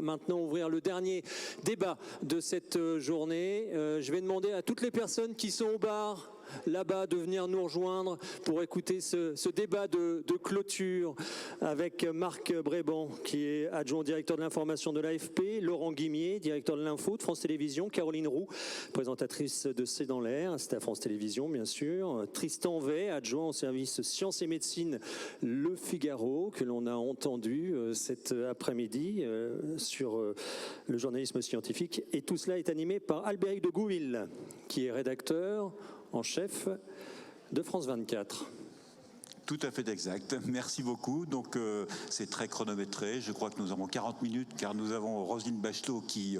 maintenant ouvrir le dernier débat de cette journée. Je vais demander à toutes les personnes qui sont au bar là-bas de venir nous rejoindre pour écouter ce débat de clôture avec Marc Bréban, qui est adjoint directeur de l'information de l'AFP, Laurent Guimier, directeur de l'info de France Télévisions, Caroline Roux, présentatrice de C'est dans l'air, c'était à France Télévisions bien sûr, Tristan Vey, adjoint au service sciences et médecine Le Figaro, que l'on a entendu cet après-midi sur le journalisme scientifique, et tout cela est animé par Albéric de Gouville, qui est rédacteur en chef de France 24. Tout à fait exact. Merci beaucoup. Donc c'est très chronométré. Je crois que nous avons 40 minutes car nous avons Roselyne Bachelot qui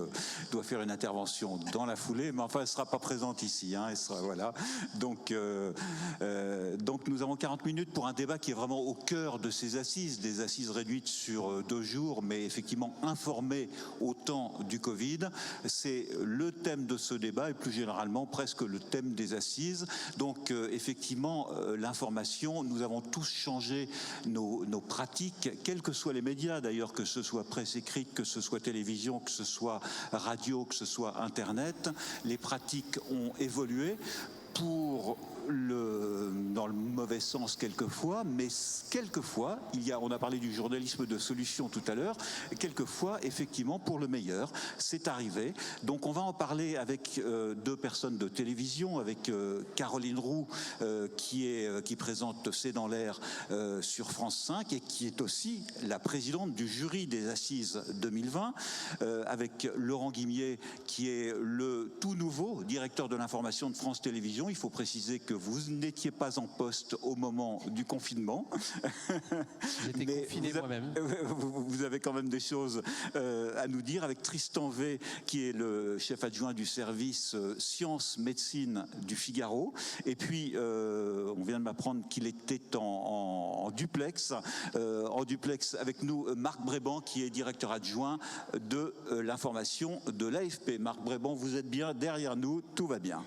doit faire une intervention dans la foulée, mais enfin elle ne sera pas présente ici. Elle sera, voilà. Donc nous avons 40 minutes pour un débat qui est vraiment au cœur de ces assises, des assises réduites sur 2 jours, mais effectivement informées au temps du Covid. C'est le thème de ce débat et plus généralement presque le thème des assises. Donc effectivement l'information, nous avons tous changé nos pratiques, quels que soient les médias d'ailleurs, que ce soit presse écrite, que ce soit télévision, que ce soit radio, que ce soit internet. Les pratiques ont évolué dans le mauvais sens quelquefois, mais quelquefois, on a parlé du journalisme de solution tout à l'heure, quelquefois, effectivement, pour le meilleur, c'est arrivé. Donc on va en parler avec 2 personnes de télévision, avec Caroline Roux, qui présente C'est dans l'air sur France 5 et qui est aussi la présidente du jury des Assises 2020, avec Laurent Guimier, qui est le tout nouveau directeur de l'information de France Télévisions. Il faut préciser que vous n'étiez pas en poste au moment du confinement. J'étais confiné moi-même. Vous avez quand même des choses à nous dire, avec Tristan Vey, qui est le chef adjoint du service sciences médecine du Figaro. Et puis, on vient de m'apprendre qu'il était en duplex avec nous, Marc Bréban, qui est directeur adjoint de l'information de l'AFP. Marc Bréban, vous êtes bien derrière nous, tout va bien.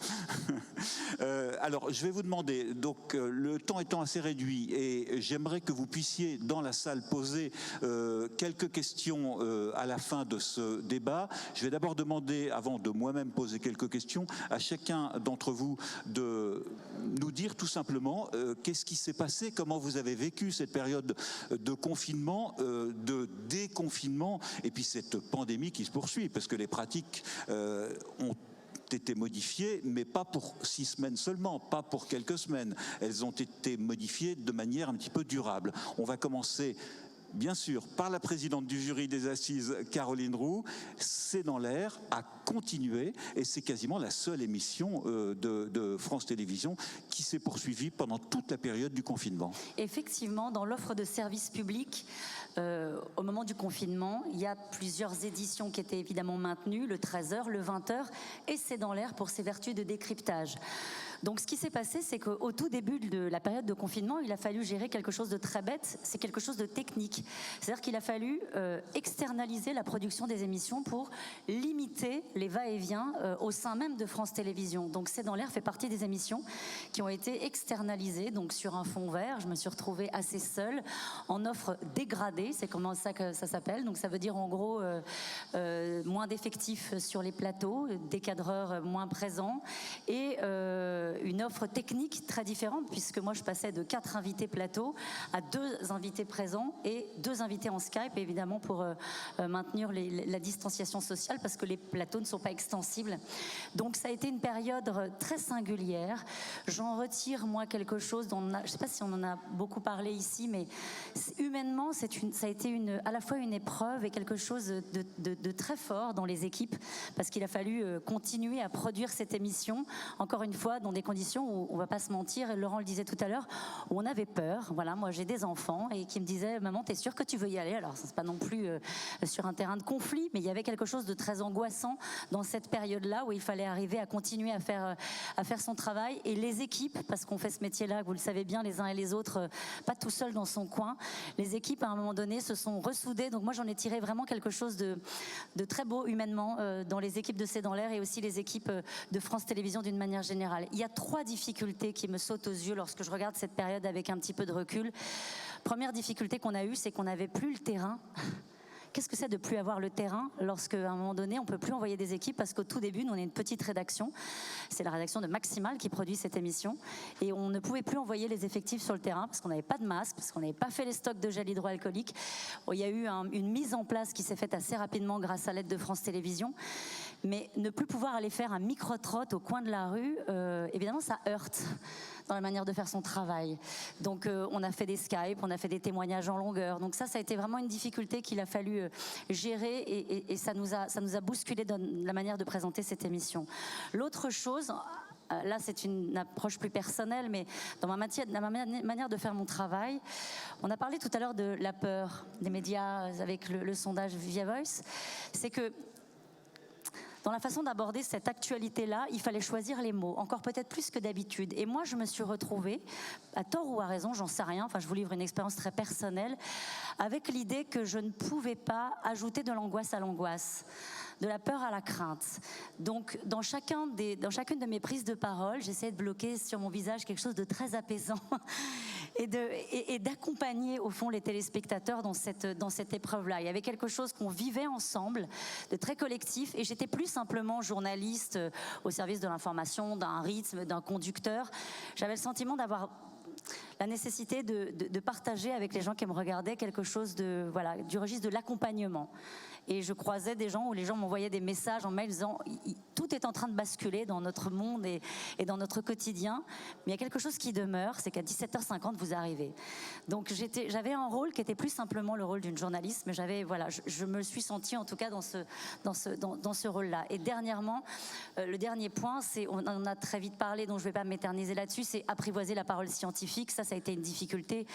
Alors, je vais vous demander, donc le temps étant assez réduit, et j'aimerais que vous puissiez dans la salle poser quelques questions à la fin de ce débat. Je vais d'abord demander, avant de moi-même poser quelques questions, à chacun d'entre vous de nous dire tout simplement qu'est-ce qui s'est passé, comment vous avez vécu cette période de confinement, de déconfinement, et puis cette pandémie qui se poursuit, parce que les pratiques ont été modifiées, mais pas pour 6 semaines seulement, pas pour quelques semaines. Elles ont été modifiées de manière un petit peu durable. On va commencer, bien sûr, par la présidente du jury des Assises, Caroline Roux. C'est dans l'air, à continuer, et c'est quasiment la seule émission de France Télévisions qui s'est poursuivie pendant toute la période du confinement. Effectivement, dans l'offre de services publics, au moment du confinement, il y a plusieurs éditions qui étaient évidemment maintenues, le 13h, le 20h, et C'est dans l'air pour ses vertus de décryptage. Donc ce qui s'est passé, c'est qu'au tout début de la période de confinement, il a fallu gérer quelque chose de très bête, c'est quelque chose de technique. C'est-à-dire qu'il a fallu externaliser la production des émissions pour limiter les va-et-vient au sein même de France Télévisions. Donc C'est dans l'air fait partie des émissions qui ont été externalisées, donc sur un fond vert. Je me suis retrouvée assez seule, en offre dégradée, c'est comment ça que ça s'appelle. Donc ça veut dire en gros moins d'effectifs sur les plateaux, des cadreurs moins présents, et une offre technique très différente, puisque moi je passais de 4 invités plateau à 2 invités présents et 2 invités en Skype, évidemment pour maintenir la distanciation sociale, parce que les plateaux ne sont pas extensibles. Donc ça a été une période très singulière. J'en retire moi quelque chose dont je ne sais pas si on en a beaucoup parlé ici, mais humainement ça a été à la fois une épreuve et quelque chose de très fort dans les équipes, parce qu'il a fallu continuer à produire cette émission, encore une fois dans des conditions où, on ne va pas se mentir, et Laurent le disait tout à l'heure, où on avait peur. Voilà, moi j'ai des enfants et qui me disaient « Maman, t'es sûre que tu veux y aller ?» Alors c'est pas non plus sur un terrain de conflit, mais il y avait quelque chose de très angoissant dans cette période-là où il fallait arriver à continuer à faire son travail. Et les équipes, parce qu'on fait ce métier-là, vous le savez bien, les uns et les autres, pas tout seul dans son coin, les équipes à un moment donné se sont ressoudées. Donc moi j'en ai tiré vraiment quelque chose de très beau humainement dans les équipes de C'est dans l'air et aussi les équipes de France Télévisions d'une manière générale. Il y a 3 difficultés qui me sautent aux yeux lorsque je regarde cette période avec un petit peu de recul. Première difficulté qu'on a eue, c'est qu'on n'avait plus le terrain. qu'est-ce que c'est de plus avoir le terrain lorsque, à un moment donné, on peut plus envoyer des équipes parce qu'au tout début, nous, on est une petite rédaction. C'est la rédaction de Maximal qui produit cette émission. Et on ne pouvait plus envoyer les effectifs sur le terrain parce qu'on n'avait pas de masque, parce qu'on n'avait pas fait les stocks de gel hydroalcoolique. Bon, il y a eu une mise en place qui s'est faite assez rapidement grâce à l'aide de France Télévisions. Mais ne plus pouvoir aller faire un micro-trot au coin de la rue, évidemment, ça heurte dans la manière de faire son travail. Donc on a fait des Skype, on a fait des témoignages en longueur. Donc ça a été vraiment une difficulté qu'il a fallu gérer et ça nous a bousculé dans la manière de présenter cette émission. L'autre chose, là c'est une approche plus personnelle, mais dans ma manière de faire mon travail, on a parlé tout à l'heure de la peur des médias avec le sondage Via Voice, c'est que dans la façon d'aborder cette actualité-là, il fallait choisir les mots, encore peut-être plus que d'habitude. Et moi, je me suis retrouvée, à tort ou à raison, j'en sais rien, enfin je vous livre une expérience très personnelle, avec l'idée que je ne pouvais pas ajouter de l'angoisse à l'angoisse, de la peur à la crainte. Donc, dans chacune de mes prises de parole, j'essayais de bloquer sur mon visage quelque chose de très apaisant et d'accompagner, au fond, les téléspectateurs dans cette épreuve-là. Il y avait quelque chose qu'on vivait ensemble, de très collectif, et j'étais plus simplement journaliste au service de l'information, d'un rythme, d'un conducteur. J'avais le sentiment d'avoir la nécessité de partager avec les gens qui me regardaient quelque chose du registre de l'accompagnement. Et je croisais des gens où les gens m'envoyaient des messages en mail disant tout est en train de basculer dans notre monde et dans notre quotidien, mais il y a quelque chose qui demeure, c'est qu'à 17h50 vous arrivez. Donc j'avais un rôle qui était plus simplement le rôle d'une journaliste, mais je me suis sentie en tout cas dans ce rôle-là. Et dernièrement, le dernier point, on en a très vite parlé, donc je ne vais pas m'éterniser là-dessus, c'est apprivoiser la parole scientifique. Ça a été une difficulté.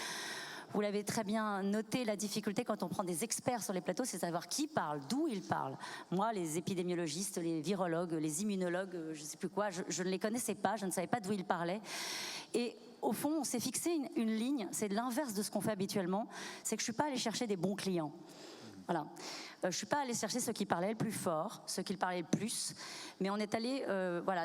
Vous l'avez très bien noté, la difficulté quand on prend des experts sur les plateaux, c'est de savoir qui parle, d'où ils parlent. Moi, les épidémiologistes, les virologues, les immunologues, je ne sais plus quoi, je ne les connaissais pas, je ne savais pas d'où ils parlaient. Et au fond, on s'est fixé une ligne, c'est l'inverse de ce qu'on fait habituellement, c'est que je ne suis pas allée chercher des bons clients. Voilà. Je ne suis pas allée chercher ceux qui parlaient le plus fort, ceux qui parlaient le plus, mais on est allé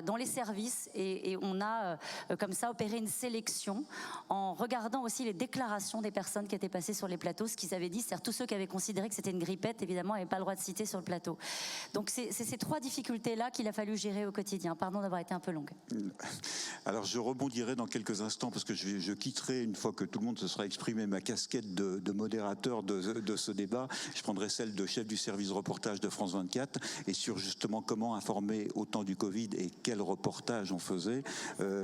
dans les services et on a comme ça opéré une sélection en regardant aussi les déclarations des personnes qui étaient passées sur les plateaux, ce qu'ils avaient dit, c'est-à-dire tous ceux qui avaient considéré que c'était une grippette, évidemment, n'avaient pas le droit de citer sur le plateau. Donc c'est ces trois difficultés-là qu'il a fallu gérer au quotidien. Pardon d'avoir été un peu longue. Alors je rebondirai dans quelques instants parce que je quitterai, une fois que tout le monde se sera exprimé, ma casquette de modérateur de ce débat. Je prendrai celle de chef du service reportage de France 24 et sur justement comment informer au temps du Covid et quel reportage on faisait.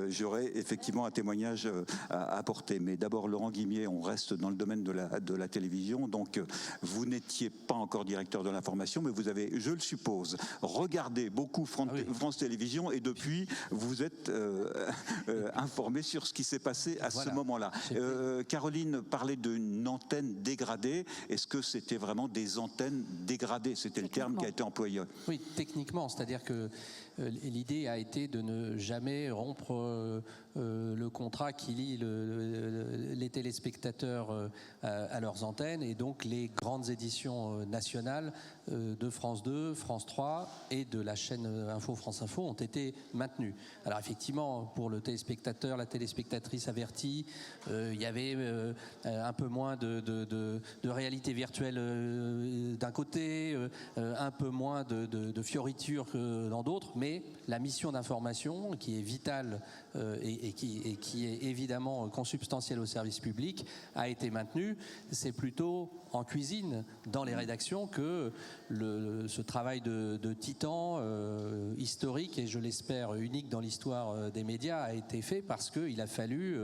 J'aurais effectivement un témoignage à apporter. Mais d'abord, Laurent Guimier, on reste dans le domaine de la télévision. Donc, vous n'étiez pas encore directeur de l'information, mais vous avez, je le suppose, regardé beaucoup France Télévisions et depuis, vous êtes informé sur ce qui s'est passé à ce moment-là. Caroline parlait d'une antenne dégradée. Est-ce que c'était vraiment des antennes dégradées? C'était le terme qui a été employé. Oui, techniquement, c'est-à-dire que l'idée a été de ne jamais rompre le contrat qui lie les téléspectateurs à leurs antennes, et donc les grandes éditions nationales de France 2, France 3 et de la chaîne Info France Info ont été maintenues. Alors effectivement, pour le téléspectateur, la téléspectatrice avertie, il y avait un peu moins de réalité virtuelle d'un côté, un peu moins de fioritures que dans d'autres, mais la mission d'information qui est vitale et qui est évidemment consubstantielle au service public a été maintenue. C'est plutôt en cuisine, dans les rédactions, que ce travail de titan historique et je l'espère unique dans l'histoire des médias a été fait, parce qu'il a fallu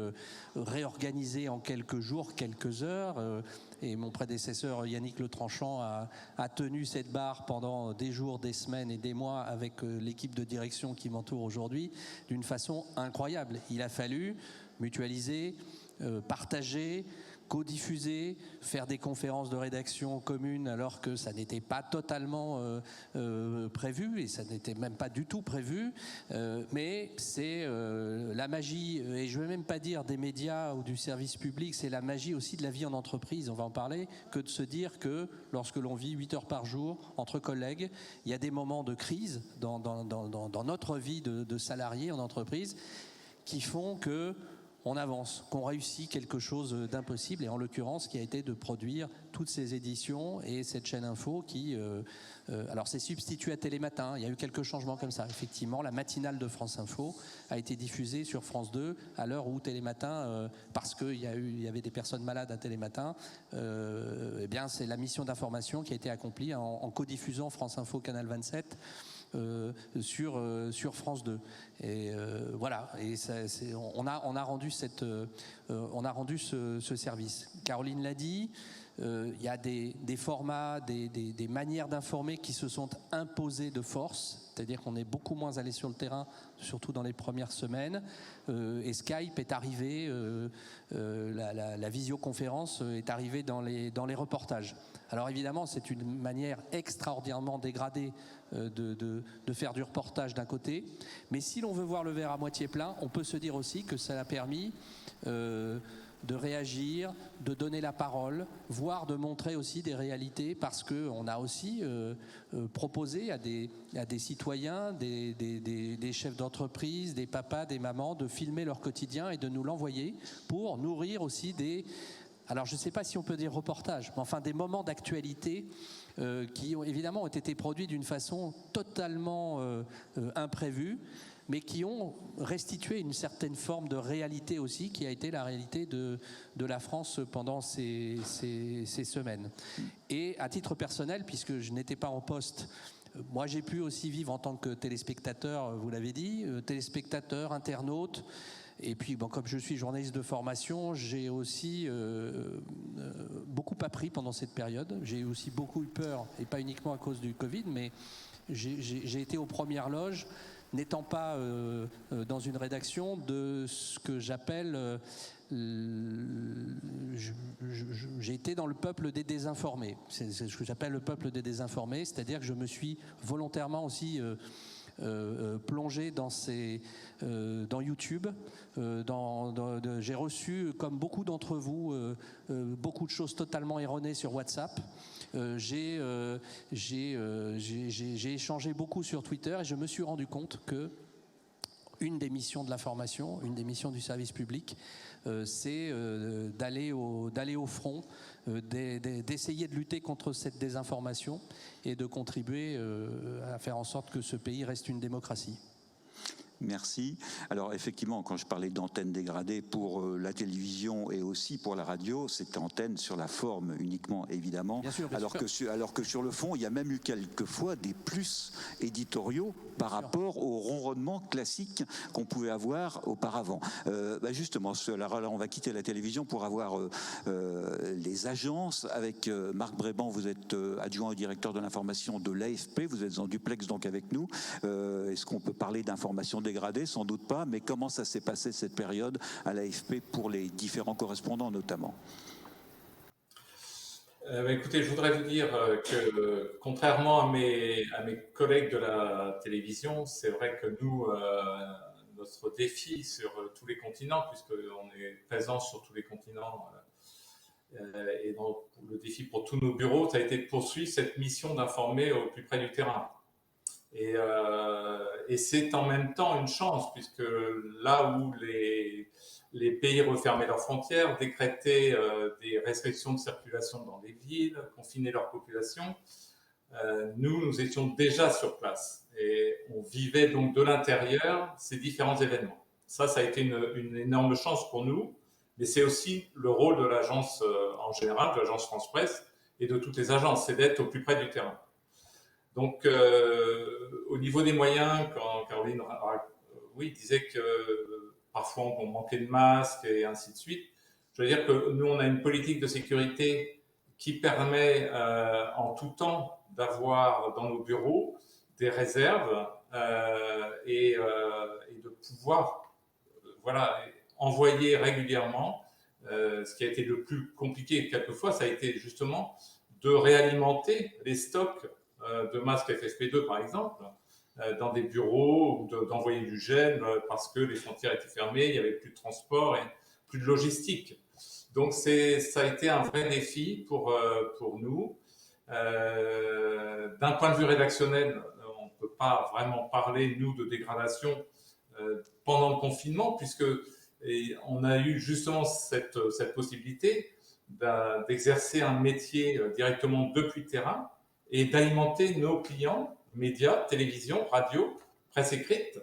réorganiser en quelques jours, quelques heures. Et mon prédécesseur Yannick Letranchant a tenu cette barre pendant des jours, des semaines et des mois avec l'équipe de direction qui m'entoure aujourd'hui d'une façon incroyable. Il a fallu mutualiser, partager, co-diffuser, faire des conférences de rédaction communes alors que ça n'était pas totalement prévu et ça n'était même pas du tout prévu. Mais c'est la magie, et je ne veux même pas dire des médias ou du service public, c'est la magie aussi de la vie en entreprise, on va en parler, que de se dire que lorsque l'on vit 8 heures par jour entre collègues, il y a des moments de crise dans notre vie de salarié en entreprise qui font que on avance, qu'on réussit quelque chose d'impossible, et en l'occurrence qui a été de produire toutes ces éditions et cette chaîne info qui, alors c'est substitué à Télématin, il y a eu quelques changements comme ça, effectivement, la matinale de France Info a été diffusée sur France 2 à l'heure où Télématin, parce qu'il y avait des personnes malades à Télématin, eh bien c'est la mission d'information qui a été accomplie en codiffusant France Info Canal 27 sur France 2. Et voilà, et on a rendu ce service. Caroline l'a dit, il y a des formats, des manières d'informer qui se sont imposées de force, c'est-à-dire qu'on est beaucoup moins allé sur le terrain, surtout dans les premières semaines, et Skype est arrivé, la visioconférence est arrivée dans les reportages. Alors évidemment, c'est une manière extraordinairement dégradée de faire du reportage d'un côté, mais si l'on veut voir le verre à moitié plein, on peut se dire aussi que ça a permis de réagir, de donner la parole, voire de montrer aussi des réalités, parce qu'on a aussi proposé à des citoyens, des chefs d'entreprise, des papas, des mamans, de filmer leur quotidien et de nous l'envoyer pour nourrir aussi alors je ne sais pas si on peut dire reportage, mais enfin des moments d'actualité qui évidemment ont été produits d'une façon totalement imprévue, mais qui ont restitué une certaine forme de réalité aussi, qui a été la réalité de la France pendant ces semaines. Et à titre personnel, puisque je n'étais pas en poste, moi j'ai pu aussi vivre en tant que téléspectateur, vous l'avez dit, téléspectateur, internaute. Et puis, bon, comme je suis journaliste de formation, j'ai aussi beaucoup appris pendant cette période. J'ai aussi beaucoup eu peur, et pas uniquement à cause du Covid, mais j'ai été aux premières loges, n'étant pas dans une rédaction, de ce que j'appelle... j'ai été dans le peuple des désinformés. C'est ce que j'appelle le peuple des désinformés, c'est-à-dire que je me suis volontairement aussi... plongé dans YouTube. J'ai reçu, comme beaucoup d'entre vous, beaucoup de choses totalement erronées sur WhatsApp. J'ai échangé beaucoup sur Twitter et je me suis rendu compte que une des missions de l'information, une des missions du service public, c'est d'aller au front, d'essayer de lutter contre cette désinformation et de contribuer à faire en sorte que ce pays reste une démocratie. Merci. Alors effectivement, quand je parlais d'antenne dégradée pour la télévision et aussi pour la radio, c'était antenne sur la forme uniquement, évidemment. Bien sûr. Alors que sur le fond, il y a même eu quelquefois des plus éditoriaux par rapport au ronronnement classique qu'on pouvait avoir auparavant. Justement, alors on va quitter la télévision pour avoir les agences. Avec Marc Bréban, vous êtes adjoint au directeur de l'information de l'AFP. Vous êtes en duplex donc avec nous. Est-ce qu'on peut parler d'information dégradée? Sans doute pas, mais comment ça s'est passé cette période à l'AFP pour les différents correspondants notamment? Écoutez, je voudrais vous dire que contrairement à mes collègues de la télévision, c'est vrai que nous, notre défi sur tous les continents, puisqu'on est présent sur tous les continents, et donc le défi pour tous nos bureaux, ça a été de poursuivre cette mission d'informer au plus près du terrain. Et c'est en même temps une chance, puisque là où les pays refermaient leurs frontières, décrétaient des restrictions de circulation dans les villes, confinaient leur population, nous étions déjà sur place. Et on vivait donc de l'intérieur ces différents événements. Ça a été une énorme chance pour nous, mais c'est aussi le rôle de l'agence en général, de l'agence France Presse et de toutes les agences, c'est d'être au plus près du terrain. Donc, au niveau des moyens, quand Caroline disait que parfois on manquait de masques et ainsi de suite, je veux dire que nous, on a une politique de sécurité qui permet en tout temps d'avoir dans nos bureaux des réserves et de pouvoir envoyer régulièrement. Ce qui a été le plus compliqué quelquefois, ça a été justement de réalimenter les stocks de masques FFP2 par exemple, dans des bureaux, ou d'envoyer du gel parce que les frontières étaient fermées, il n'y avait plus de transport et plus de logistique. Donc ça a été un vrai défi pour nous. D'un point de vue rédactionnel, on ne peut pas vraiment parler, nous, de dégradation pendant le confinement, puisque Et on a eu justement cette possibilité d'exercer un métier directement depuis le terrain et d'alimenter nos clients, médias, télévision, radio, presse écrite,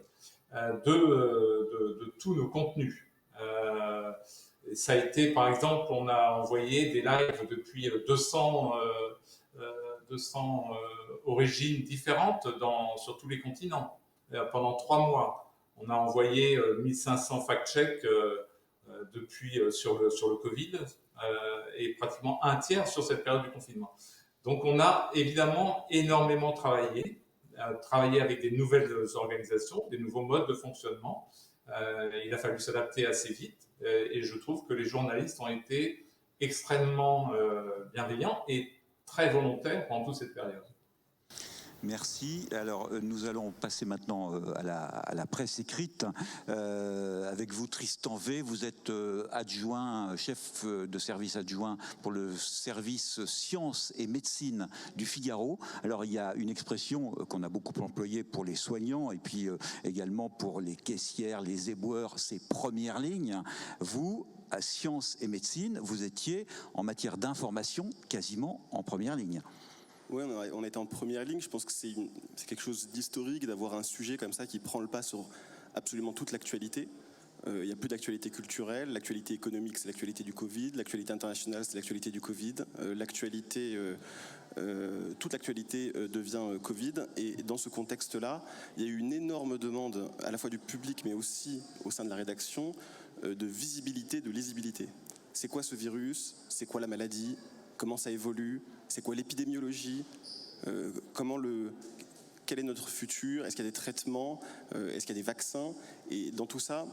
de tous nos contenus. Ça a été, par exemple, on a envoyé des lives depuis 200 origines différentes sur tous les continents pendant 3 mois. On a envoyé 1500 fact-checks depuis sur le Covid et pratiquement un tiers sur cette période du confinement. Donc on a évidemment énormément travaillé avec des nouvelles organisations, des nouveaux modes de fonctionnement. Il a fallu s'adapter assez vite et je trouve que les journalistes ont été extrêmement bienveillants et très volontaires pendant toute cette période. Merci. Alors, nous allons passer maintenant à la presse écrite. Avec vous, Tristan V, vous êtes adjoint, chef de service adjoint pour le service sciences et médecine du Figaro. Alors, il y a une expression qu'on a beaucoup employée pour les soignants et puis également pour les caissières, les éboueurs, ces premières lignes. Vous, à sciences et médecine, vous étiez en matière d'information quasiment en première ligne. Oui, on était en première ligne. Je pense que c'est quelque chose d'historique d'avoir un sujet comme ça qui prend le pas sur absolument toute l'actualité. Il n'y a plus d'actualité culturelle. L'actualité économique, c'est l'actualité du Covid. L'actualité internationale, c'est l'actualité du Covid. Toute l'actualité devient Covid. Et dans ce contexte-là, il y a eu une énorme demande, à la fois du public, mais aussi au sein de la rédaction, de visibilité, de lisibilité. C'est quoi ce virus ? C'est quoi la maladie ? Comment ça évolue? C'est quoi l'épidémiologie? Quel est notre futur? Est-ce qu'il y a des traitements? Est-ce qu'il y a des vaccins? Et dans tout ça,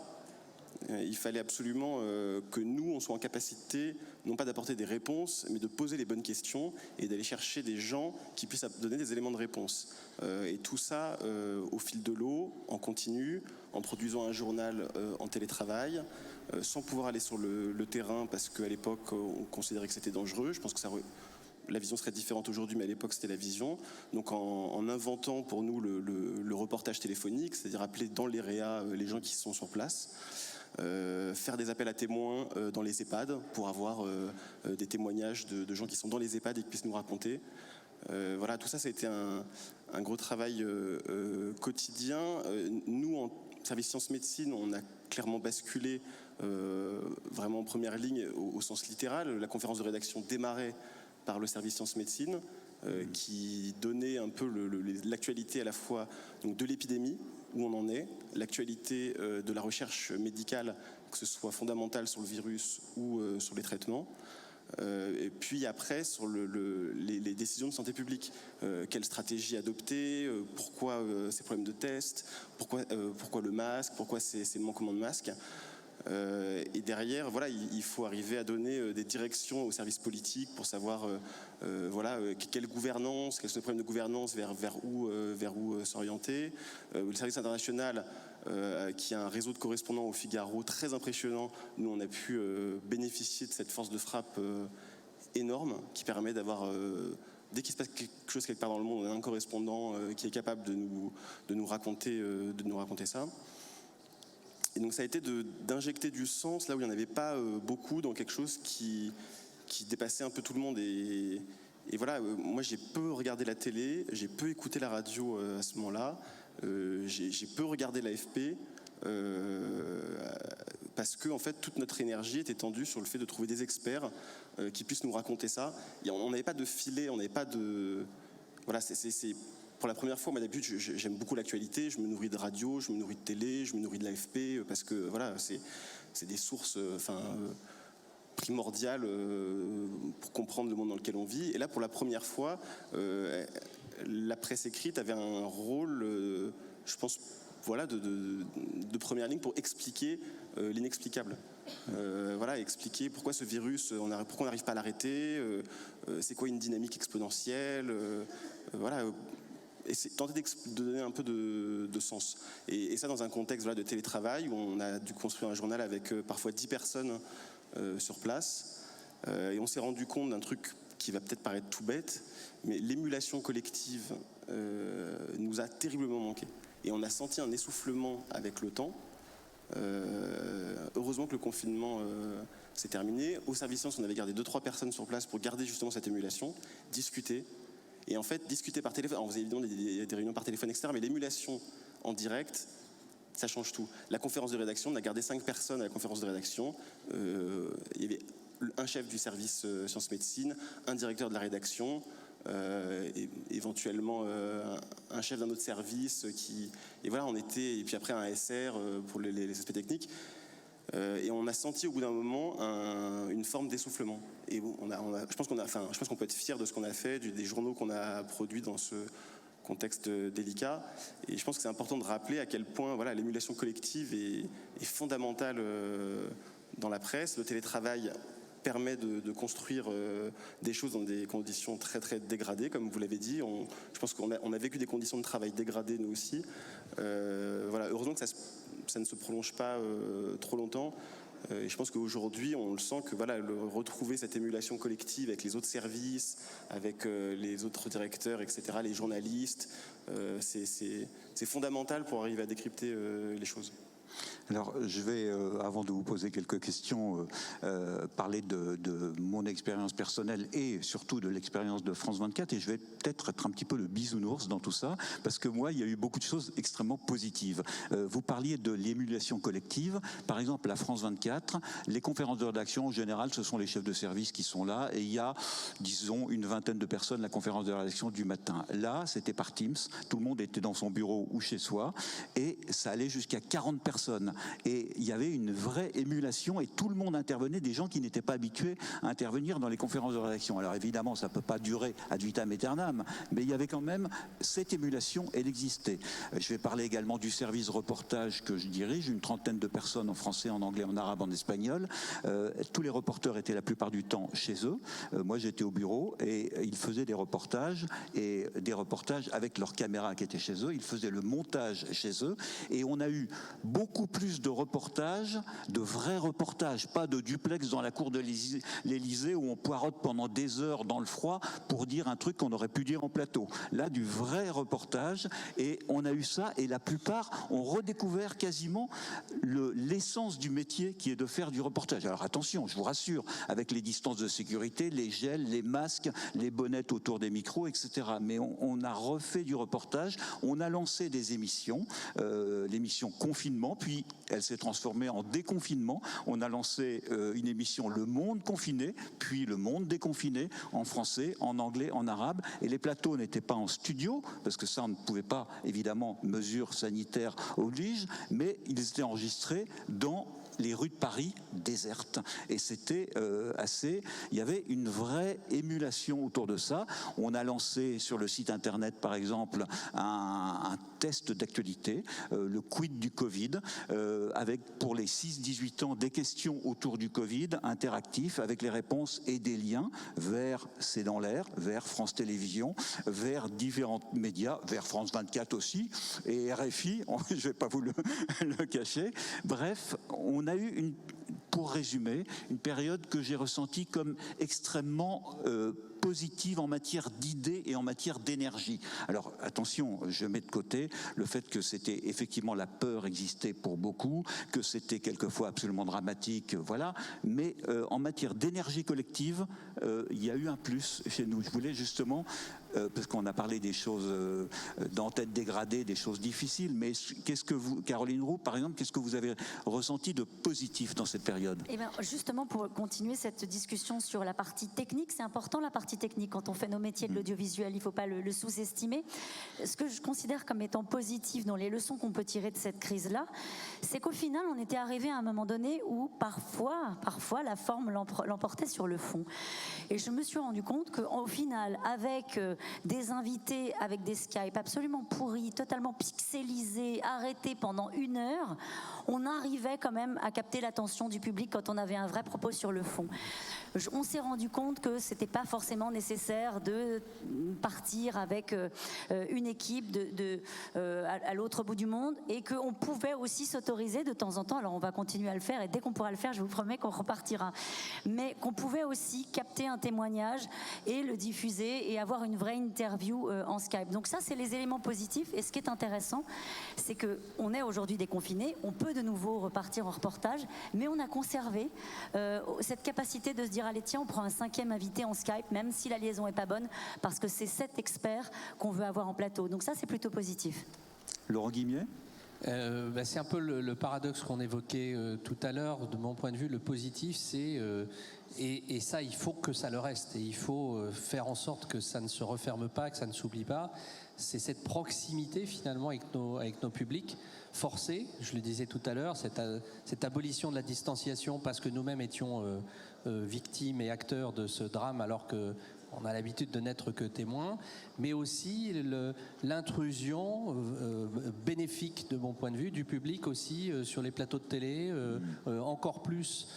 il fallait absolument que nous, on soit en capacité, non pas d'apporter des réponses, mais de poser les bonnes questions et d'aller chercher des gens qui puissent donner des éléments de réponse. Et tout ça au fil de l'eau, en continu, en produisant un journal en télétravail, sans pouvoir aller sur le terrain parce qu'à l'époque, on considérait que c'était dangereux. Je pense que la vision serait différente aujourd'hui, mais à l'époque, c'était la vision. Donc en inventant pour nous le reportage téléphonique, c'est-à-dire appeler dans les réa les gens qui sont sur place, faire des appels à témoins dans les EHPAD pour avoir des témoignages de gens qui sont dans les EHPAD et qui puissent nous raconter. Voilà, tout ça, ça a été un gros travail quotidien. Nous, en service sciences médecine, on a clairement basculé vraiment en première ligne au sens littéral. La conférence de rédaction démarrait par le service sciences médecine qui donnait un peu l'actualité à la fois donc, de l'épidémie, où on en est, l'actualité de la recherche médicale, que ce soit fondamentale sur le virus ou sur les traitements, et puis après sur les décisions de santé publique. Quelle stratégie adopter, pourquoi ces problèmes de tests, pourquoi le masque, pourquoi ces manquements de masque. Et derrière, voilà, il faut arriver à donner des directions aux services politiques pour savoir quelle gouvernance, quels sont les problèmes de gouvernance, vers où s'orienter. Le service international, qui a un réseau de correspondants au Figaro très impressionnant. Nous, on a pu bénéficier de cette force de frappe énorme qui permet d'avoir... Dès qu'il se passe quelque chose quelque part dans le monde, on a un correspondant qui est capable de nous raconter ça. Et donc ça a été d'injecter du sens là où il n'y en avait pas beaucoup, dans quelque chose qui dépassait un peu tout le monde. Et voilà, moi j'ai peu regardé la télé, j'ai peu écouté la radio à ce moment-là, j'ai peu regardé l'AFP, parce que en fait toute notre énergie était tendue sur le fait de trouver des experts qui puissent nous raconter ça. Et on n'avait pas de filet, on n'avait pas de... Voilà, c'est pour la première fois, moi d'habitude, j'aime beaucoup l'actualité, je me nourris de radio, je me nourris de télé, je me nourris de l'AFP, parce que voilà, c'est des sources primordiales pour comprendre le monde dans lequel on vit. Et là, pour la première fois, la presse écrite avait un rôle, je pense, voilà, de première ligne pour expliquer l'inexplicable. Expliquer pourquoi ce virus, pourquoi on n'arrive pas à l'arrêter, c'est quoi une dynamique exponentielle, et c'est tenter de donner un peu de sens. Et ça dans un contexte de télétravail où on a dû construire un journal avec parfois 10 personnes sur place. Et on s'est rendu compte d'un truc qui va peut-être paraître tout bête, mais l'émulation collective nous a terriblement manqué. Et on a senti un essoufflement avec le temps, Heureusement que le confinement s'est terminé. Au service science, on avait gardé 2-3 personnes sur place pour garder justement cette émulation, discuter. Et en fait, discuter par téléphone, on faisait évidemment des réunions par téléphone, etc. Mais l'émulation en direct, ça change tout. La conférence de rédaction, on a gardé 5 personnes à la conférence de rédaction. Il y avait un chef du service sciences médecine, un directeur de la rédaction, et éventuellement un chef d'un autre service et voilà, on était, et puis après un SR pour les aspects techniques. Et on a senti au bout d'un moment une forme d'essoufflement. Et je pense qu'on peut être fier de ce qu'on a fait, des journaux qu'on a produits dans ce contexte délicat. Et je pense que c'est important de rappeler à quel point voilà, l'émulation collective est fondamentale dans la presse. Le télétravail permet de construire des choses dans des conditions très très dégradées, comme vous l'avez dit. Je pense qu'on a vécu des conditions de travail dégradées nous aussi. Voilà, heureusement que ça ne se prolonge pas trop longtemps. Et je pense qu'aujourd'hui, on le sent que voilà, retrouver cette émulation collective avec les autres services, avec les autres directeurs, etc., les journalistes, c'est fondamental pour arriver à décrypter les choses. Alors, je vais, avant de vous poser quelques questions, parler de mon expérience personnelle et surtout de l'expérience de France 24. Et je vais peut-être être un petit peu le bisounours dans tout ça, parce que moi, il y a eu beaucoup de choses extrêmement positives. Vous parliez de l'émulation collective. Par exemple, la France 24, les conférences de rédaction, en général, ce sont les chefs de service qui sont là. Et il y a, disons, une vingtaine de personnes à la conférence de rédaction du matin. Là, c'était par Teams. Tout le monde était dans son bureau ou chez soi. Et ça allait jusqu'à 40 personnes. Et il y avait une vraie émulation et tout le monde intervenait, des gens qui n'étaient pas habitués à intervenir dans les conférences de rédaction. Alors évidemment, ça ne peut pas durer ad vitam aeternam, mais il y avait quand même cette émulation, elle existait. Je vais parler également du service reportage que je dirige, une trentaine de personnes en français, en anglais, en arabe, en espagnol. Tous les reporters étaient la plupart du temps chez eux. Moi, j'étais au bureau et ils faisaient des reportages avec leur caméra qui était chez eux. Ils faisaient le montage chez eux et on a eu beaucoup plus de reportages, de vrais reportages, pas de duplex dans la cour de l'Élysée où on poirote pendant des heures dans le froid pour dire un truc qu'on aurait pu dire en plateau. Là, du vrai reportage, et on a eu ça, et la plupart ont redécouvert quasiment l'essence du métier qui est de faire du reportage. Alors attention, je vous rassure, avec les distances de sécurité, les gels, les masques, les bonnettes autour des micros, etc. Mais on a refait du reportage, on a lancé des émissions, l'émission Confinement, puis elle s'est transformée en déconfinement. On a lancé une émission Le Monde confiné, puis Le Monde déconfiné, en français, en anglais, en arabe. Et les plateaux n'étaient pas en studio, parce que ça, on ne pouvait pas, évidemment, mesures sanitaires obligent, mais ils étaient enregistrés dans les rues de Paris désertes. Et c'était il y avait une vraie émulation autour de ça. On a lancé sur le site internet, par exemple, un test d'actualité, le quid du Covid, avec pour les 6-18 ans des questions autour du Covid, interactifs, avec les réponses et des liens vers C'est dans l'air, vers France Télévisions, vers différents médias, vers France 24 aussi, et RFI, je ne vais pas vous le cacher. Bref, on a eu pour résumer, une période que j'ai ressentie comme extrêmement positive en matière d'idées et en matière d'énergie. Alors attention, je mets de côté le fait que c'était effectivement la peur existait pour beaucoup, que c'était quelquefois absolument dramatique, voilà. Mais en matière d'énergie collective, il y a eu un plus chez nous. Je voulais justement, parce qu'on a parlé des choses d'entête dégradée, des choses difficiles, mais qu'est-ce que vous, Caroline Roux, par exemple, qu'est-ce que vous avez ressenti de positif dans cette période ? Eh bien, justement, pour continuer cette discussion sur la partie technique, c'est important la partie technique. Quand on fait nos métiers de l'audiovisuel, il ne faut pas le sous-estimer. Ce que je considère comme étant positif dans les leçons qu'on peut tirer de cette crise-là, c'est qu'au final, on était arrivé à un moment donné où parfois la forme l'emportait sur le fond. Et je me suis rendu compte qu'au final, avec des invités, avec des Skype absolument pourris, totalement pixelisés, arrêtés pendant 1 heure, on arrivait quand même à capter l'attention du public quand on avait un vrai propos sur le fond. On s'est rendu compte que c'était pas forcément nécessaire de partir avec une équipe à l'autre bout du monde, et qu'on pouvait aussi s'autoriser de temps en temps, alors on va continuer à le faire, et dès qu'on pourra le faire, je vous promets qu'on repartira, mais qu'on pouvait aussi capter un témoignage et le diffuser et avoir une vraie interview en Skype. Donc ça, c'est les éléments positifs. Et ce qui est intéressant, c'est qu'on est aujourd'hui déconfiné, on peut de nouveau repartir en reportage, mais on a conservé cette capacité de se dire, allez tiens, on prend un 5e invité en Skype, même si la liaison n'est pas bonne, parce que c'est cet expert qu'on veut avoir en plateau. Donc ça, c'est plutôt positif. Laurent Guimier ? C'est un peu le paradoxe qu'on évoquait tout à l'heure. De mon point de vue, le positif, c'est et ça, il faut que ça le reste, et il faut faire en sorte que ça ne se referme pas, que ça ne s'oublie pas. C'est cette proximité finalement avec nos publics forcés. Je le disais tout à l'heure, cette abolition de la distanciation parce que nous-mêmes étions victimes et acteurs de ce drame, alors que on a l'habitude de n'être que témoins, mais aussi l'intrusion bénéfique, de mon point de vue, du public aussi sur les plateaux de télé, encore plus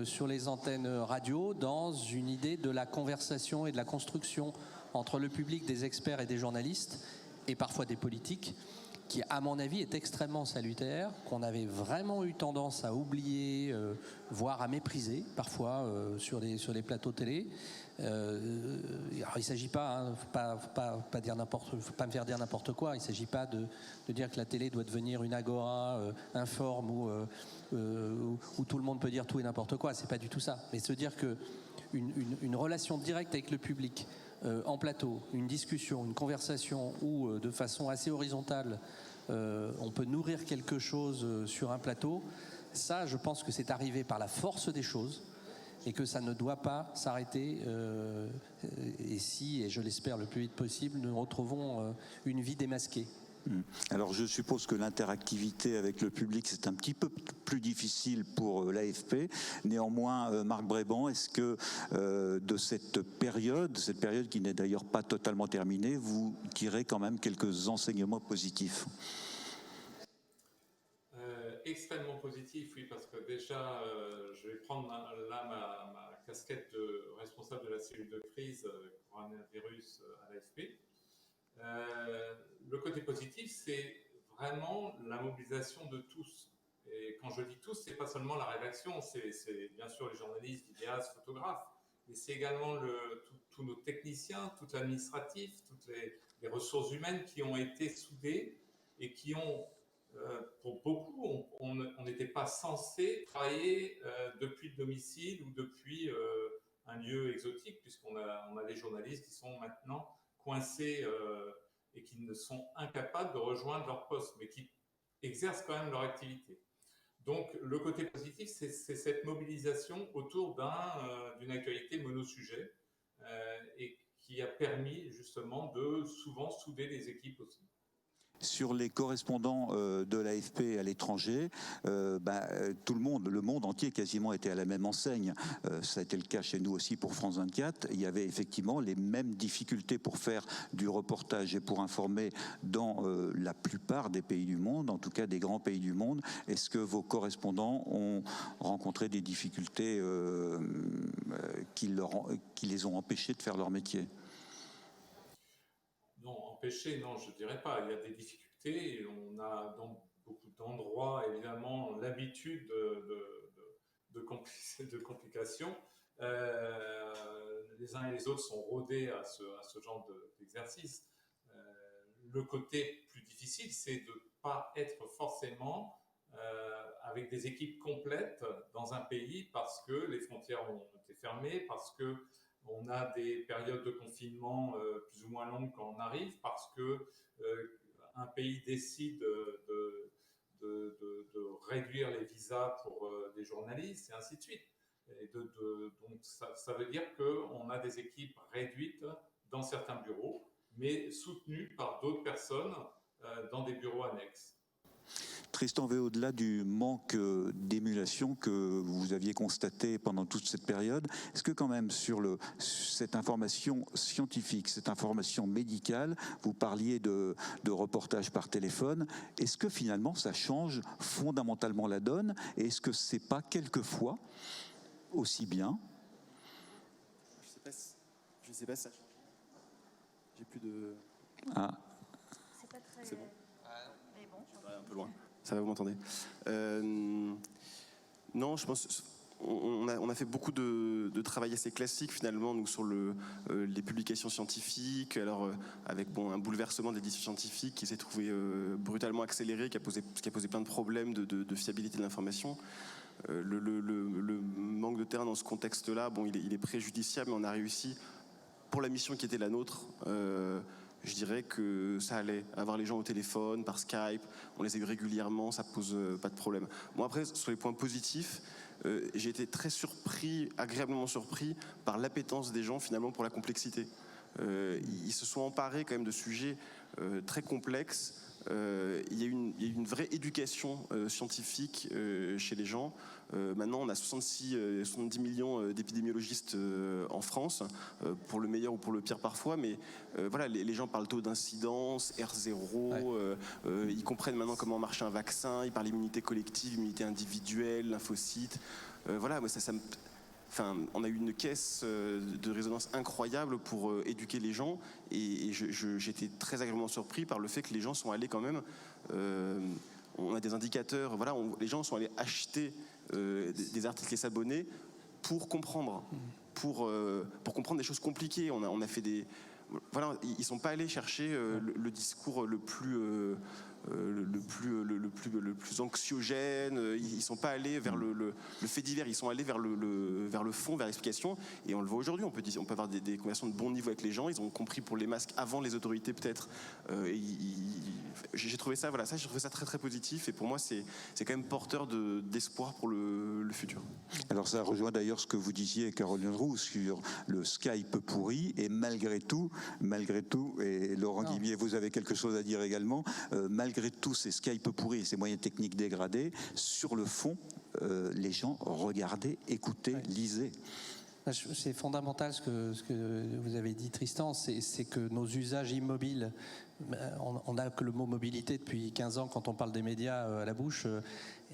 sur les antennes radio, dans une idée de la conversation et de la construction entre le public, des experts et des journalistes, et parfois des politiques, qui, à mon avis, est extrêmement salutaire, qu'on avait vraiment eu tendance à oublier, voire à mépriser, parfois, sur les plateaux télé. Alors, il ne s'agit pas, pas me faire dire n'importe quoi, il ne s'agit pas de dire que la télé doit devenir une agora informe où tout le monde peut dire tout et n'importe quoi, c'est pas du tout ça. Mais se dire qu'une relation directe avec le public, en plateau, une discussion, une conversation où de façon assez horizontale on peut nourrir quelque chose sur un plateau, ça je pense que c'est arrivé par la force des choses et que ça ne doit pas s'arrêter et je l'espère le plus vite possible, nous retrouvons une vie démasquée. Alors je suppose que l'interactivité avec le public c'est un petit peu plus difficile pour l'AFP. Néanmoins, Marc Brébant, est-ce que de cette période qui n'est d'ailleurs pas totalement terminée, vous tirez quand même quelques enseignements positifs? Extrêmement positif, oui, parce que déjà, je vais prendre là ma casquette de responsable de la cellule de crise coronavirus à l'AFP. Le côté positif, c'est vraiment la mobilisation de tous. Et quand je dis tous, c'est pas seulement la rédaction, c'est bien sûr les journalistes, vidéastes, photographes, mais c'est également tous nos techniciens, tout l'administratif, toutes les ressources humaines qui ont été soudées et qui ont, pour beaucoup, on n'était pas censé travailler depuis le domicile ou depuis un lieu exotique, puisqu'on a des journalistes qui sont maintenant coincés et qui ne sont incapables de rejoindre leur poste, mais qui exercent quand même leur activité. Donc le côté positif, c'est cette mobilisation autour d'une actualité monosujet et qui a permis justement de souvent souder les équipes aussi. Sur les correspondants de l'AFP à l'étranger, tout le monde entier quasiment était à la même enseigne. Ça a été le cas chez nous aussi pour France 24. Il y avait effectivement les mêmes difficultés pour faire du reportage et pour informer dans la plupart des pays du monde, en tout cas des grands pays du monde. Est-ce que vos correspondants ont rencontré des difficultés qui les ont empêchés de faire leur métier ? Non, empêcher, non, je ne dirais pas. Il y a des difficultés. On a dans beaucoup d'endroits, évidemment, l'habitude de complications. Les uns et les autres sont rodés à ce genre d'exercice. Le côté plus difficile, c'est de ne pas être forcément avec des équipes complètes dans un pays parce que les frontières ont été fermées, parce que on a des périodes de confinement plus ou moins longues quand on arrive, parce que un pays décide de réduire les visas pour des journalistes et ainsi de suite. Et donc ça veut dire qu'on a des équipes réduites dans certains bureaux, mais soutenues par d'autres personnes dans des bureaux annexes. Tristan V, au-delà du manque d'émulation que vous aviez constaté pendant toute cette période, est-ce que quand même sur cette information scientifique, cette information médicale, vous parliez de reportage par téléphone, est-ce que finalement ça change fondamentalement la donne et est-ce que c'est pas quelquefois aussi bien? Je sais pas si ça change. J'ai plus de... Ah. C'est pas très... C'est bon. Mais bon, Un peu loin. Ça va, vous m'entendez? Non, je pense on a fait beaucoup de travail assez classique finalement, nous, sur les publications scientifiques, alors avec un bouleversement de l'édition scientifique qui s'est trouvé brutalement accéléré, qui a posé plein de problèmes de fiabilité de l'information. Le manque de terrain dans ce contexte-là, il est préjudiciable, mais on a réussi, pour la mission qui était la nôtre, je dirais que ça allait. Avoir les gens au téléphone, par Skype, on les a eu régulièrement, ça pose pas de problème. Bon, après, sur les points positifs, j'ai été très surpris, agréablement surpris, par l'appétence des gens finalement pour la complexité. Ils se sont emparés quand même de sujets très complexes. Il y a une vraie éducation scientifique chez les gens. Maintenant, on a 70 millions d'épidémiologistes en France, pour le meilleur ou pour le pire parfois, mais voilà, les gens parlent taux d'incidence, R0, ils comprennent maintenant comment marche un vaccin, ils parlent d'immunité collective, immunité individuelle, lymphocytes. Voilà, moi, on a eu une caisse de résonance incroyable pour éduquer les gens, et j'étais très agréablement surpris par le fait que les gens sont allés quand même, on a des indicateurs, voilà, les gens sont allés acheter des articles et s'abonner pour comprendre, pour comprendre des choses compliquées. On a fait voilà, ils sont pas allés chercher le discours le plus anxiogène, ils sont pas allés vers le fait divers, ils sont allés vers le fond, vers l'explication, et on le voit aujourd'hui, on peut avoir des conversations de bon niveau avec les gens, ils ont compris pour les masques avant les autorités peut-être, j'ai trouvé ça très très positif, et pour moi c'est quand même porteur d'espoir pour le futur. Alors ça rejoint d'ailleurs ce que vous disiez, Caroline Roux, sur le Skype pourri, et malgré tout, et Laurent Guimier, vous avez quelque chose à dire également, malgré tous ces Skype pourris et ces moyens techniques dégradés, sur le fond, les gens regardaient, écoutaient, lisaient. C'est fondamental ce que vous avez dit, Tristan, c'est que nos usages immobiles, on n'a que le mot mobilité depuis 15 ans quand on parle des médias à la bouche,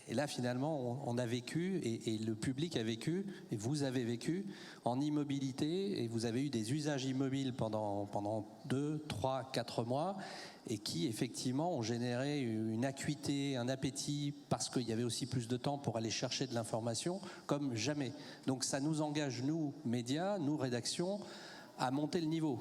et là finalement on a vécu, et le public a vécu, et vous avez vécu en immobilité, et vous avez eu des usages immobiles pendant 2, 3, 4 mois, et qui effectivement ont généré une acuité, un appétit, parce qu'il y avait aussi plus de temps pour aller chercher de l'information, comme jamais. Donc ça nous engage, nous, médias, nous, rédactions, à monter le niveau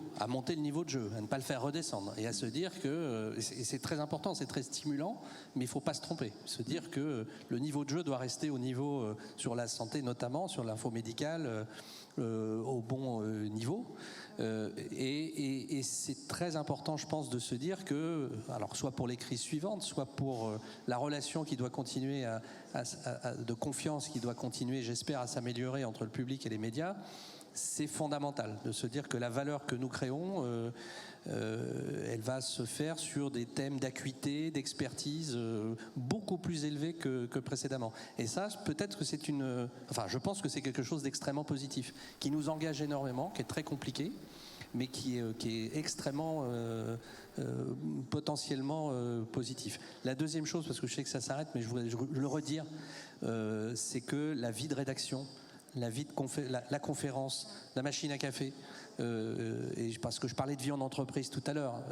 de jeu, à ne pas le faire redescendre, et à se dire que, et c'est très important, c'est très stimulant, mais il ne faut pas se tromper, se dire que le niveau de jeu doit rester au niveau, sur la santé notamment, sur l'info médicale, au bon niveau. Et c'est très important, je pense, de se dire que, alors soit pour les crises suivantes, soit pour la relation qui doit continuer de confiance qui doit continuer, j'espère, à s'améliorer entre le public et les médias, c'est fondamental de se dire que la valeur que nous créons, elle va se faire sur des thèmes d'acuité, d'expertise beaucoup plus élevés que précédemment. Et ça, peut-être que je pense que c'est quelque chose d'extrêmement positif, qui nous engage énormément, qui est très compliqué, mais qui est extrêmement potentiellement positif. La deuxième chose, parce que je sais que ça s'arrête, mais je voudrais le redire, c'est que la vie de rédaction, la conférence, la machine à café, et parce que je parlais de vie en entreprise tout à l'heure,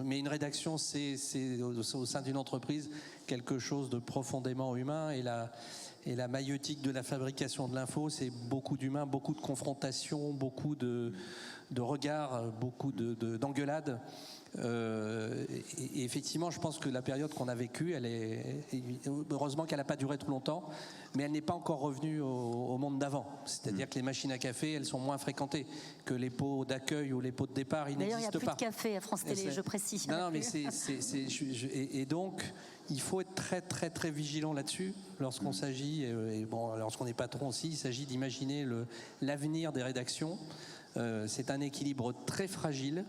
mais une rédaction, c'est au sein d'une entreprise quelque chose de profondément humain, et la maïeutique de la fabrication de l'info, c'est beaucoup d'humains, beaucoup de confrontations, beaucoup de regards, beaucoup d'engueulades. Et effectivement, je pense que la période qu'on a vécue, heureusement qu'elle n'a pas duré trop longtemps, mais elle n'est pas encore revenue au monde d'avant. C'est-à-dire que les machines à café, elles sont moins fréquentées, que les pots d'accueil ou les pots de départ, ils n'existent pas. D'ailleurs, il n'y a plus de café à France Télé, je précise. Non, mais et donc, il faut être très très très vigilant là-dessus lorsqu'on s'agit, lorsqu'on est patron aussi, il s'agit d'imaginer l'avenir des rédactions. C'est un équilibre très fragile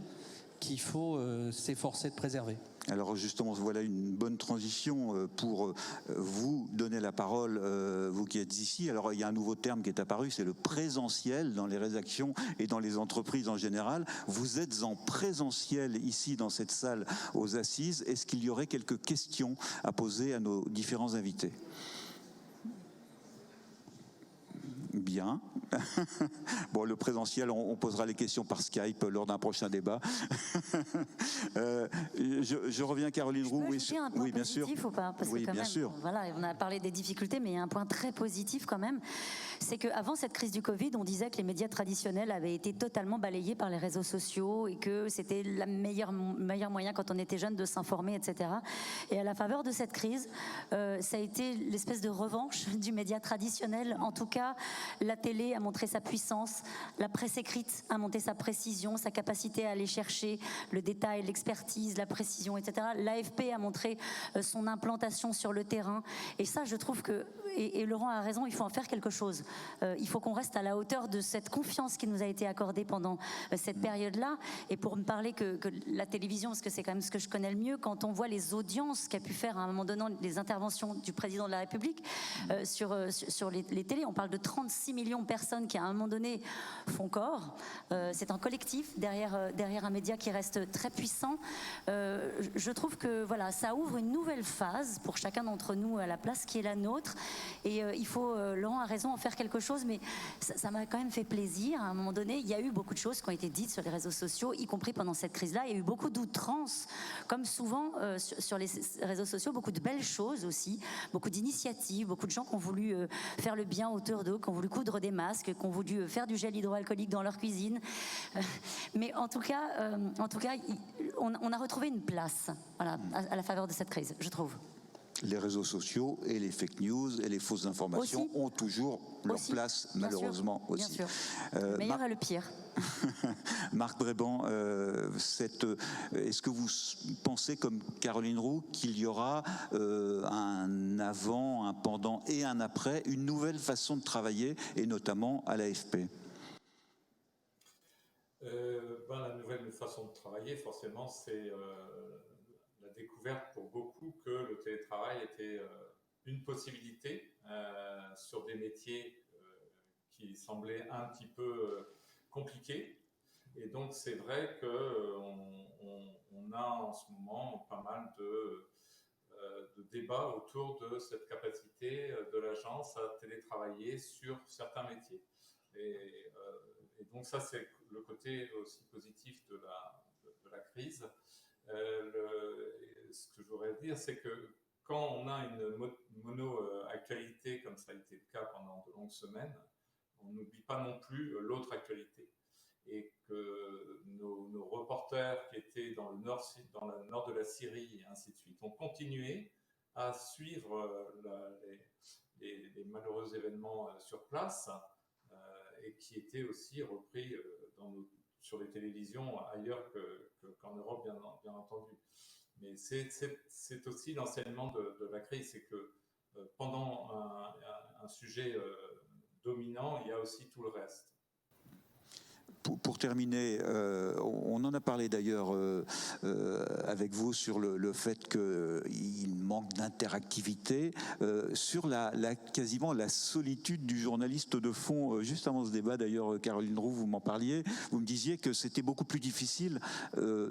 qu'il faut s'efforcer de préserver. Alors justement, voilà une bonne transition pour vous donner la parole, vous qui êtes ici. Alors il y a un nouveau terme qui est apparu, c'est le présentiel dans les rédactions et dans les entreprises en général. Vous êtes en présentiel ici dans cette salle aux Assises. Est-ce qu'il y aurait quelques questions à poser à nos différents invités ? Bien. Bon, le présentiel, on posera les questions par Skype lors d'un prochain débat. Je reviens, Caroline Roux. Oui, un point bien sûr. Ou pas parce oui, que quand bien même, sûr. Voilà, on a parlé des difficultés, mais il y a un point très positif quand même, c'est qu'avant cette crise du Covid, on disait que les médias traditionnels avaient été totalement balayés par les réseaux sociaux et que c'était le meilleur moyen quand on était jeune de s'informer, etc. Et à la faveur de cette crise, ça a été l'espèce de revanche du média traditionnel. En tout cas, la télé a montré sa puissance, la presse écrite a montré sa précision, sa capacité à aller chercher le détail, l'expertise, la précision, etc. L'AFP a montré son implantation sur le terrain. Et ça, je trouve que, et Laurent a raison, il faut en faire quelque chose. Il faut qu'on reste à la hauteur de cette confiance qui nous a été accordée pendant cette période-là. Et pour me parler que la télévision, parce que c'est quand même ce que je connais le mieux, quand on voit les audiences qu'a pu faire à un moment donné les interventions du président de la République sur les télés, on parle de 36 millions de personnes qui à un moment donné font corps. C'est un collectif derrière un média qui reste très puissant. Je trouve que voilà, ça ouvre une nouvelle phase pour chacun d'entre nous à la place qui est la nôtre. Et il faut, Laurent a raison, en faire quelque chose, mais ça m'a quand même fait plaisir. À un moment donné, il y a eu beaucoup de choses qui ont été dites sur les réseaux sociaux, y compris pendant cette crise-là. Il y a eu beaucoup d'outrances, comme souvent sur les réseaux sociaux, beaucoup de belles choses aussi, beaucoup d'initiatives, beaucoup de gens qui ont voulu faire le bien autour d'eux, qui ont voulu coudre des masques, qui ont voulu faire du gel hydroalcoolique dans leur cuisine. Mais en tout cas, on a retrouvé une place, voilà, à la faveur de cette crise, je trouve. Les réseaux sociaux et les fake news et les fausses informations ont toujours leur place, malheureusement bien aussi. Sûr. Le meilleur et le pire. Marc Bréban, est-ce que vous pensez, comme Caroline Roux, qu'il y aura un avant, un pendant et un après, une nouvelle façon de travailler, et notamment à l'AFP ? La nouvelle façon de travailler, forcément, c'est la découverte pour beaucoup que le télétravail était une possibilité sur des métiers qui semblaient un petit peu compliqués. Et donc, c'est vrai qu'on a en ce moment pas mal de débats autour de cette capacité de l'agence à télétravailler sur certains métiers. Et donc, ça, c'est le côté aussi positif de la crise. Ce que je voudrais dire, c'est que quand on a une mono-actualité, comme ça a été le cas pendant de longues semaines, on n'oublie pas non plus l'autre actualité. Et que nos reporters qui étaient dans le nord de la Syrie et ainsi de suite ont continué à suivre les malheureux événements sur place et qui étaient aussi repris sur les télévisions ailleurs qu'en Europe, bien entendu. Mais c'est aussi l'enseignement de la crise, c'est que pendant un sujet dominant, il y a aussi tout le reste. Pour terminer, on en a parlé d'ailleurs avec vous sur le fait qu'il manque d'interactivité, sur quasiment la solitude du journaliste de fond. Juste avant ce débat, d'ailleurs, Caroline Roux, vous m'en parliez, vous me disiez que c'était beaucoup plus difficile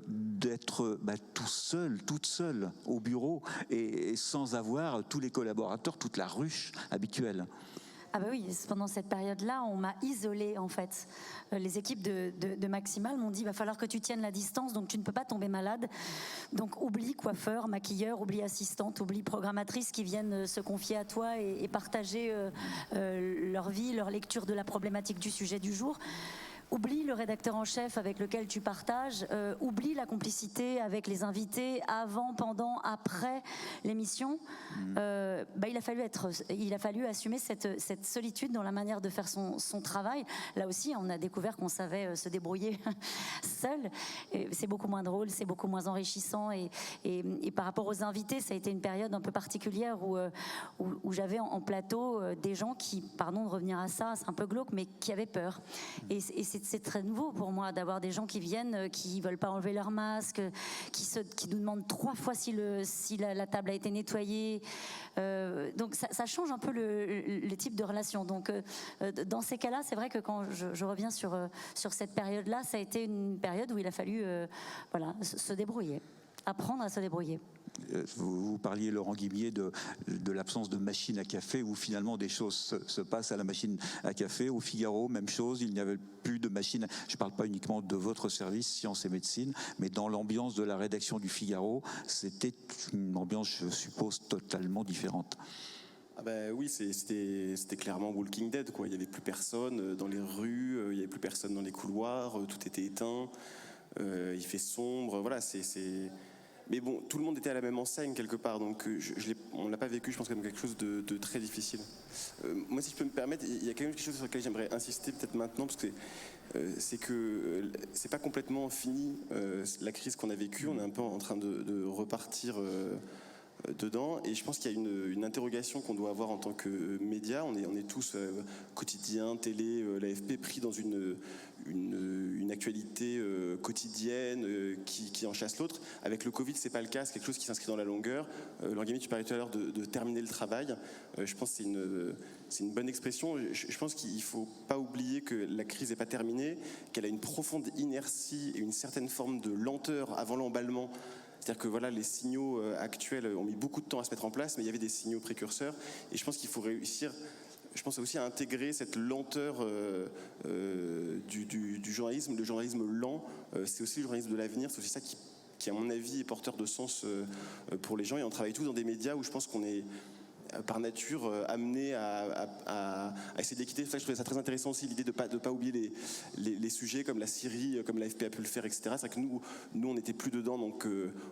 d'être tout seul, toute seule au bureau et sans avoir tous les collaborateurs, toute la ruche habituelle. Ah bah oui, pendant cette période-là, on m'a isolée en fait. Les équipes de Maximal m'ont dit, il va falloir que tu tiennes la distance, donc tu ne peux pas tomber malade. Donc oublie coiffeur, maquilleur, oublie assistante, oublie programmatrice qui viennent se confier à toi et partager leur vie, leur lecture de la problématique du sujet du jour. Oublie le rédacteur en chef avec lequel tu partages, oublie la complicité avec les invités avant, pendant, après l'émission. Il a fallu assumer cette solitude dans la manière de faire son travail. Là aussi, on a découvert qu'on savait se débrouiller seul. C'est beaucoup moins drôle, c'est beaucoup moins enrichissant. Et par rapport aux invités, ça a été une période un peu particulière où j'avais en plateau des gens qui, pardon de revenir à ça, c'est un peu glauque, mais qui avaient peur. Et c'est très nouveau pour moi d'avoir des gens qui viennent, qui veulent pas enlever leur masque, qui nous demandent 3 fois si la table a été nettoyée. Donc ça change un peu le type de relation. Donc dans ces cas-là, c'est vrai que quand je reviens sur cette période-là, ça a été une période où il a fallu se débrouiller, apprendre à se débrouiller. Vous parliez, Laurent Guimier, de l'absence de machine à café, où finalement des choses se passent à la machine à café. Au Figaro, même chose, il n'y avait plus de machine. Je ne parle pas uniquement de votre service, Sciences et Médecine, mais dans l'ambiance de la rédaction du Figaro, c'était une ambiance, je suppose, totalement différente. Ah bah oui, c'était clairement Walking Dead, quoi. Il n'y avait plus personne dans les rues, il n'y avait plus personne dans les couloirs, tout était éteint, il fait sombre, voilà, Mais bon, tout le monde était à la même enseigne quelque part, donc on ne l'a pas vécu, je pense, comme quelque chose de très difficile. Moi, si je peux me permettre, il y a quand même quelque chose sur lequel j'aimerais insister peut-être maintenant, parce que c'est que c'est pas complètement fini la crise qu'on a vécue, on est un peu en train de repartir dedans, et je pense qu'il y a une interrogation qu'on doit avoir en tant que média. On est tous quotidien, télé, l'AFP, pris dans une actualité quotidienne qui en chasse l'autre. Avec le Covid, c'est pas le cas, c'est quelque chose qui s'inscrit dans la longueur. Laurent Guimier, tu parlais tout à l'heure de terminer le travail. Je pense que c'est une bonne expression. Je pense qu'il faut pas oublier que la crise n'est pas terminée, qu'elle a une profonde inertie et une certaine forme de lenteur avant l'emballement. C'est-à-dire que voilà, les signaux actuels ont mis beaucoup de temps à se mettre en place, mais il y avait des signaux précurseurs. Et je pense qu'il faut réussir, je pense aussi à intégrer cette lenteur du journalisme. Le journalisme lent, c'est aussi le journalisme de l'avenir. C'est aussi ça qui, à mon avis, est porteur de sens pour les gens. Et on travaille tous dans des médias où je pense qu'on est par nature amené à essayer d'équiter. Je trouvais ça très intéressant aussi, l'idée de pas oublier les sujets comme la Syrie, comme l'AFP a pu le faire, etc. C'est vrai que nous on n'était plus dedans, donc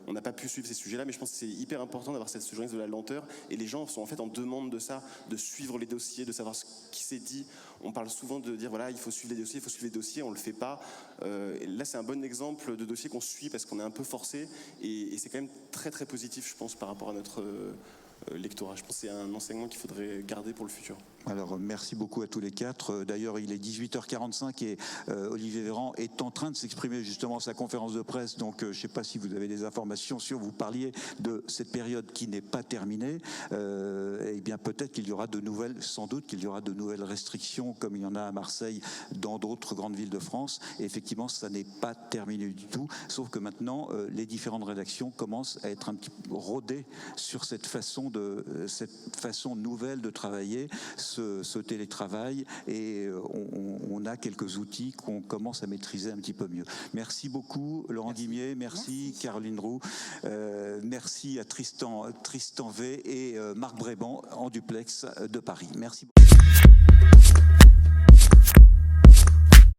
on n'a pas pu suivre ces sujets-là, mais je pense que c'est hyper important d'avoir ce journalisme de la lenteur, et les gens sont en fait en demande de ça, de suivre les dossiers, de savoir ce qui s'est dit. On parle souvent de dire voilà, il faut suivre les dossiers, on le fait pas. Là c'est un bon exemple de dossier qu'on suit parce qu'on est un peu forcé, et c'est quand même très très positif, je pense, par rapport à notre lectorat. Je pense que c'est un enseignement qu'il faudrait garder pour le futur. Alors, merci beaucoup à tous les quatre. D'ailleurs, il est 18h45 et Olivier Véran est en train de s'exprimer justement à sa conférence de presse. Donc, je ne sais pas si vous avez des informations sur, vous parliez de cette période qui n'est pas terminée. Eh bien, peut-être qu'il y aura sans doute qu'il y aura de nouvelles restrictions, comme il y en a à Marseille, dans d'autres grandes villes de France. Et effectivement, ça n'est pas terminé du tout. Sauf que maintenant, les différentes rédactions commencent à être un petit peu rodées sur cette façon nouvelle de travailler, ce télétravail, et on a quelques outils qu'on commence à maîtriser un petit peu mieux. Merci beaucoup Laurent Guimier, merci Caroline Roux, merci à Tristan V et Marc Bréban en duplex de Paris. Merci beaucoup.